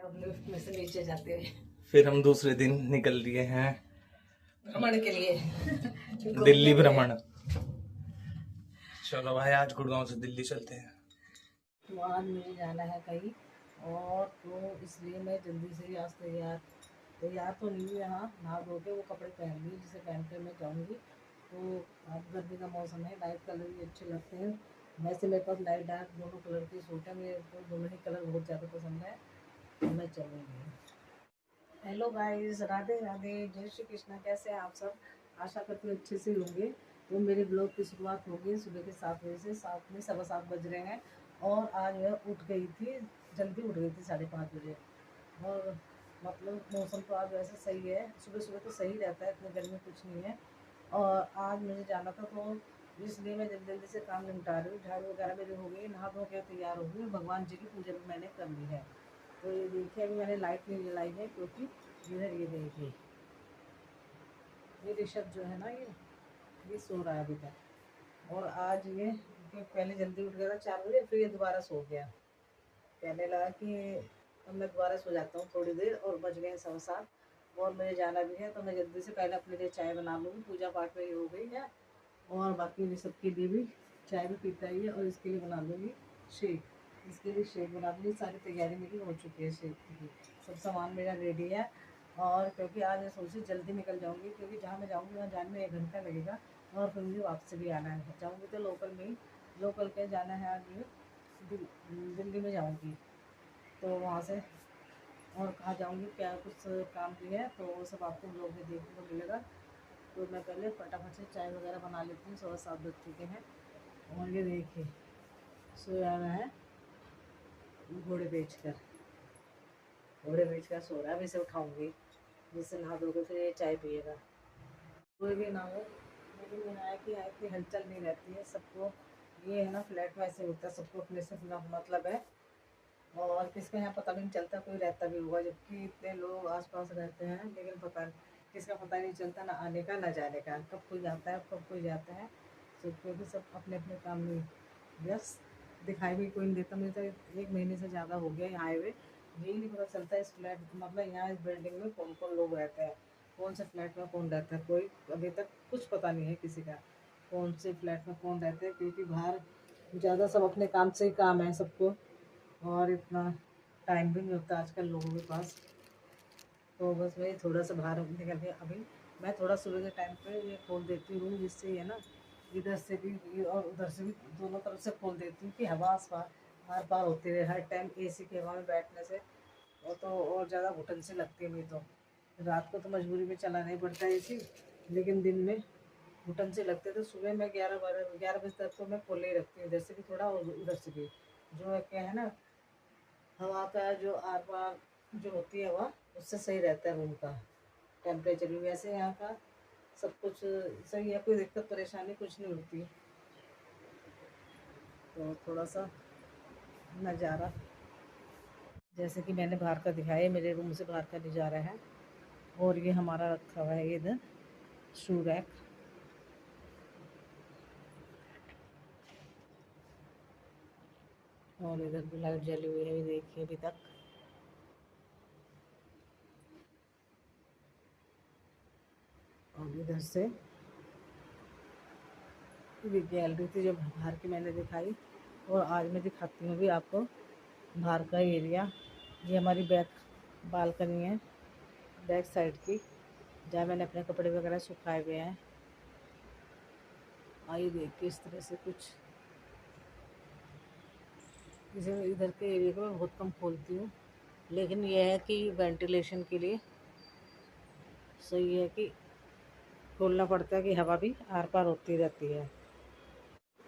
अब लिफ्ट में से नीचे जाते हैं। फिर हम दूसरे दिन निकल लिए हैं भ्रमण के लिए दिल्ली भ्रमण। चलो भाई आज गुड़गांव से दिल्ली चलते हैं। तो आज मुझे जाना है कहीं और तो इसलिए मैं जल्दी से ही आज तैयार तो नहीं हुई। यहाँ नहा धो के वो कपड़े पहन ली जिसे पहन कर मैं जाऊँगी। तो अब गर्मी का मौसम है, लाइट कलर भी अच्छे लगते हैं। वैसे मेरे पास लाइट डार्क दोनों कलर की सूट है, मेरे को दोनों ही कलर बहुत ज़्यादा पसंद है तो मैं चलूँगी। हेलो गाइस, राधे राधे, जय श्री कृष्णा। कैसे हैं आप सब? आशा करती हूँ अच्छे से होंगे। तो मेरे ब्लॉग की शुरुआत होगी सुबह के 7 बजे से। 7 में 7:15 बज रहे हैं और आज मैं उठ गई थी, जल्दी उठ गई थी 5:30 बजे। और मतलब मौसम तो आज वैसे सही है, सुबह सुबह तो सही रहता है, इतनी गर्मी कुछ नहीं है। और आज मुझे जाना था तो इसलिए मैं जल्दी जल्दी से काम निपटा रही हूँ। झाड़ू वगैरह मेरी हो गई, नहा धो के तैयार हो गई, भगवान जी की पूजा भी मैंने कर ली है। तो ये देखिए अभी मैंने लाइट नहीं जलाई है क्योंकि इधर ये देखिए ये ऋषभ जो है ना ये सो रहा है अभी तक। और आज ये पहले जल्दी उठ गया था 4 बजे, फिर ये दोबारा सो गया। कहने लगा कि अब मैं दोबारा सो जाता हूँ थोड़ी देर, और बज गए 7:15 और मुझे जाना भी है। तो मैं जल्दी से पहले अपने लिए चाय बना लूँगी, पूजा पाठ मेरी हो गई है और बाकी ऋषभ के लिए भी चाय भी पीता ही है और इसके लिए बना लूँगी शेक। इसके लिए शेक बना दूँगी। सारी तैयारी मेरी हो चुकी है शेक की, सब सामान मेरा रेडी है। और क्योंकि आज मैं सोची जल्दी निकल जाऊँगी क्योंकि जहाँ मैं जाऊँगी वहाँ जाने में 1 घंटा लगेगा और फिर मुझे वापस भी आना है। जाऊँगी तो लोकल में ही, लोकल के जाना है आज मुझे दिल्ली में जाऊँगी। तो वहाँ से और कहाँ जाऊँगी क्या कुछ काम भी है तो वो सब आपको लोग में देखने को मिलेगा। तो मैं पहले फटाफट से चाय वगैरह बना लेती हूँ। 7:15 बज चुके हैं और ये देखिए सोया रहा है घोड़े बेचकर सो रहा है। अब इसे उठाऊँगी जिससे नहा धो के फिर ये चाय पिएगा। कोई भी ना हो लेकिन यहाँ है कि यहाँ इतनी हलचल नहीं रहती है। सबको ये है ना, फ्लैट में ऐसे होता है, सबको अपने से मतलब है और किसका यहाँ पता भी नहीं चलता, कोई रहता भी होगा जबकि इतने लोग आसपास रहते हैं, लेकिन किसका पता नहीं चलता ना आने का ना जाने का, कब कोई आता है कब कोई जाता है। क्योंकि सब अपने अपने काम में व्यस्त, दिखाई भी कोई नहीं देता। मुझे तो 1 महीने से ज़्यादा हो गया यहाँ आए हुए, यही नहीं पता चलता इस फ्लैट मतलब यहाँ इस बिल्डिंग में कौन कौन लोग रहते हैं, कौन से फ्लैट में कौन रहता है। कोई अभी तक कुछ पता नहीं है किसी का कौन से फ्लैट में कौन रहते हैं, क्योंकि बाहर ज़्यादा सब अपने काम से ही काम है सबको और इतना टाइम भी नहीं होता आजकल लोगों के पास। तो बस मैं थोड़ा सा बाहर निकल के अभी मैं थोड़ा सुबह के टाइम पे ये खोल देती हूँ जिससे ये ना इधर से भी और उधर से भी दोनों तरफ से खोल देती हूँ कि हवा आर पार होती रहे। हर टाइम एसी की हवा में बैठने से और तो और ज़्यादा घुटन सी लगती है। नहीं तो रात को तो मजबूरी में चलाना ही पड़ता है एसी, लेकिन दिन में घुटन से लगते तो सुबह मैं 11 बजे तक तो मैं खोले ही रखती हूँ, इधर से भी थोड़ा और उधर से भी। जो क्या है ना, हवा का जो आर पार जो होती है हवा उससे सही रहता है रूम का टेम्परेचर भी। वैसे यहाँ का सब कुछ सही है, कोई दिक्कत परेशानी कुछ नहीं होती। तो थोड़ा सा नज़ारा जैसे कि मैंने बाहर का दिखाया, मेरे रूम से बाहर का नज़ारा है। और ये हमारा रखा हुआ है इधर शू रैक, और इधर भी लाइट जली हुई है, ये देखिए अभी तक। और इधर से ये गैलरी थी जो बाहर की मैंने दिखाई, और आज मैं दिखाती हूँ भी आपको बाहर का एरिया। ये हमारी बैक बालकनी है, बैक साइड की, जहाँ मैंने अपने कपड़े वगैरह सुखाए हुए हैं। आइए देखिए इस तरह से कुछ। इसे इधर के एरिया को मैं बहुत कम खोलती हूँ, लेकिन यह है कि वेंटिलेशन के लिए सही है कि खोलना पड़ता है कि हवा भी आर पार होती रहती है।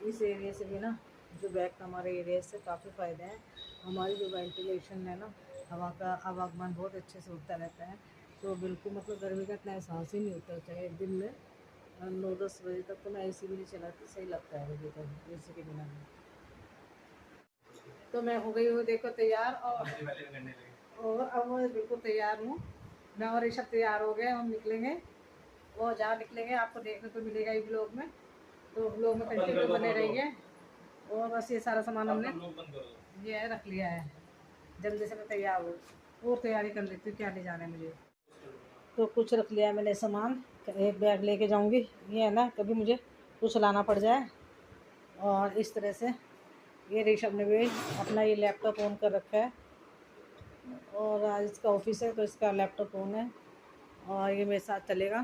इस एरिया से भी ना, जो बैक का हमारे एरिया से काफ़ी फ़ायदे हैं। हमारी जो वेंटिलेशन है ना, हवा का आवागमन बहुत अच्छे से होता रहता है। तो बिल्कुल मतलब गर्मी का इतना एहसास ही नहीं होता। चाहे दिन में 9-10 बजे तक तो मैं एसी भी नहीं चलाती, सही लगता है मुझे तो एसी के बिना में। तो मैं हो गई हूँ देखो तैयार, और अब मैं बिल्कुल तैयार हूँ। मैं और ऋषभ तैयार हो गए, हम निकलेंगे। वो जहाँ निकलेंगे आपको देखने को मिलेगा ये ब्लॉग में, तो ब्लॉग में कंटिन्यू बने रहिए। और बस ये सारा सामान हमने ये रख लिया है, जल्दी से मैं तैयार हूँ। और तैयारी कर लेती हूँ क्या ले जाना है मुझे। तो कुछ रख लिया मैंने सामान, एक बैग लेके जाऊंगी। ये है ना, कभी मुझे कुछ लाना पड़ जाए। और इस तरह से ये ऋषभ ने भी अपना ये लैपटॉप ऑन कर रखा है, और आज इसका ऑफिस है तो इसका लैपटॉप ऑन है और ये मेरे साथ चलेगा।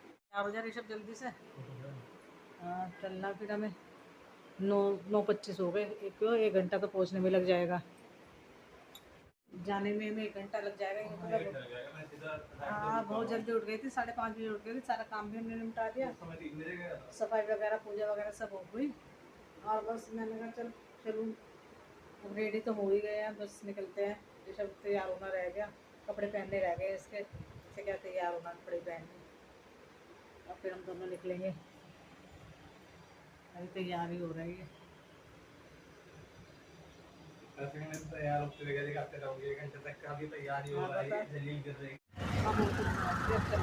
क्या हो जाए ऋषभ जल्दी से। हाँ चलना फिर हमें। 9:25 हो गए, एक घंटा तो पहुँचने में लग जाएगा। जाने में हमें 1 घंटा लग जाएगा ये मतलब। हाँ बहुत जल्दी उठ गई थी, 5:30 बजे उठ गई थी। सारा काम भी हमने निपटा दिया, सफाई वगैरह पूजा वगैरह सब हो गई। और बस मैंने कहा चलूँ, रेडी तो हो ही गए हैं, बस निकलते हैं। ये सब तैयार होना रह गया, कपड़े पहनने रह गए इसके से क्या तैयार होना, कपड़े पहनने। और फिर हम दोनों निकलेंगे। अभी तैयारी हो रही है। तैयार होते हुए दिखाते रहोगे 1 घंटे तक का भी तैयारी हो रही है, जलील कर रही है। अब वो तो चलते हैं।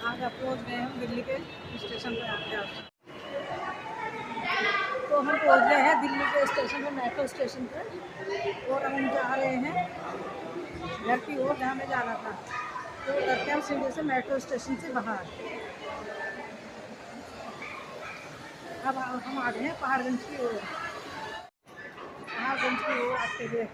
आज आप पहुँच गए हम दिल्ली के स्टेशन पे। तो हम पहुँच गए हैं दिल्ली के स्टेशन पे, मेट्रो स्टेशन पे। और हम जा रहे हैं घर की ओर, जहाँ में जाना था। तो घर के हम सीधे से मेट्रो स्टेशन से बाहर। अब हम आ गए हैं पहाड़गंज की ओर। पहाड़गंज की ओर आते हुए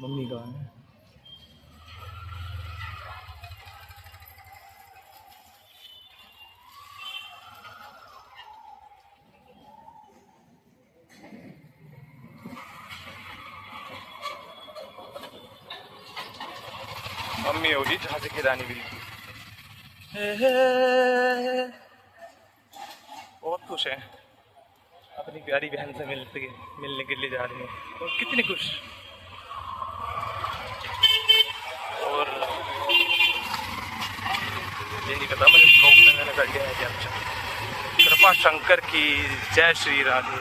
मम्मी का है। मम्मी होगी जहाँ से खिलानी बिल्कुल। बहुत खुश है, अपनी प्यारी बहन से मिलने के लिए जा रही है। और कितनी खुश। और ये नहीं पता मेरे ब्लॉग में मैंने कर लिया है कि अच्छा कृपा शंकर की जय श्री राधे।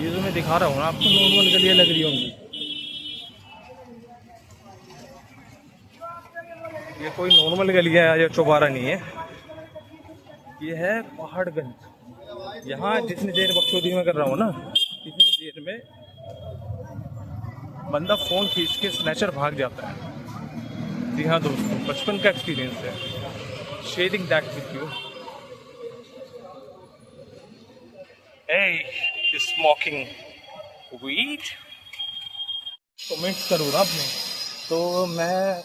ये जो मैं दिखा रहा हूँ ना आपको, नॉर्मल गलियाँ लग रही होंगी। ये कोई नॉर्मल गलियाँ है या चौबारा नहीं है, ये है पहाड़गंज। यहाँ जितनी देर बकचोदी में कर रहा हूँ ना, इतनी देर में बंदा फोन खींच के स्नैचर भाग जाता है। जी हाँ दोस्तों, बचपन का एक्सपीरियंस है, sharing that with you. Hey, you're smoking weed? Comments करूँ ना अपने, तो मैं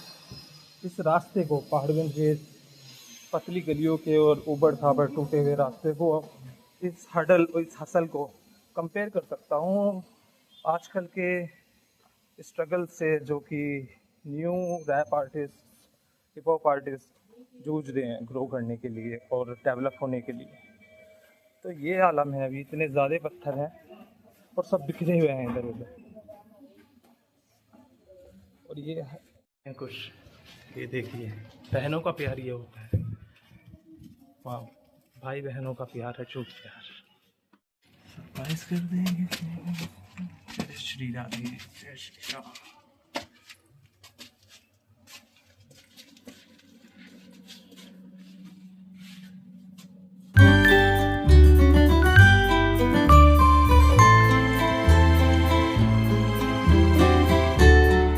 इस रास्ते को, पहाड़गंज के पतली गलियों के और ऊबड़ खाबड़ टूटे हुए रास्ते को, इस हसल को कंपेयर कर सकता हूँ आजकल के स्ट्रगल से, जो कि new rap artist, hip hop artist जूझ रहे हैं ग्रो करने के लिए और डेवलप होने के लिए। तो ये आलम है, अभी इतने ज़्यादा पत्थर हैं और सब बिखरे हुए हैं इधर उधर। और ये है कुछ, ये देखिए, बहनों का प्यार ये होता है। वाह, भाई बहनों का प्यार है, चुप प्यार। सरप्राइज कर देंगे। जय श्री राधे, जय श्री राम।